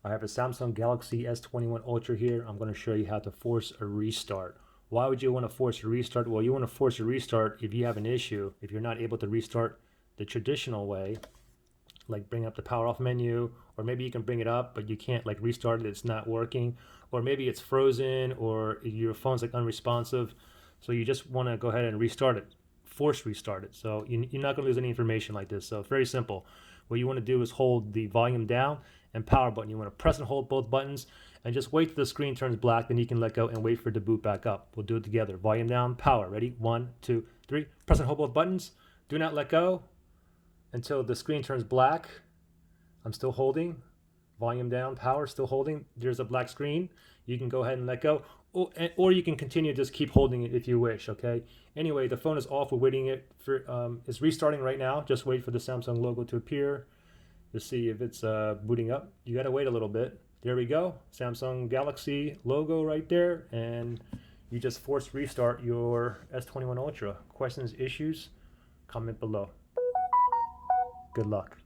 I have a Samsung Galaxy S21 Ultra here. I'm going to show you how to force a restart. Why would you want to force a restart? Well, you want to force a restart if you have an issue, if you're not able to restart the traditional way, like bring up the power off menu, or maybe you can bring it up, but you can't like restart it, it's not working, or maybe it's frozen, or your phone's like unresponsive. So you just want to go ahead and restart it, force restart it. So you're not going to lose any information like this. So it's very simple. What you want to do is hold the volume down and power button. You want to press and hold both buttons and just wait till the screen turns black, then you can let go and wait for it to boot back up. We'll do it together. Volume down, power. Ready? 1, 2, 3. Press and hold both buttons. Do not let go until the screen turns black. I'm still holding. Volume down, power, still holding. There's a black screen. You can go ahead and let go, or you can continue to just keep holding it if you wish, okay? Anyway, the phone is off. We're waiting it for, it's restarting right now. Just wait for the Samsung logo to appear to see if it's booting up. You gotta wait a little bit. There we go. Samsung Galaxy logo right there, and you just force restart your S21 Ultra. Questions, issues, comment below. Good luck.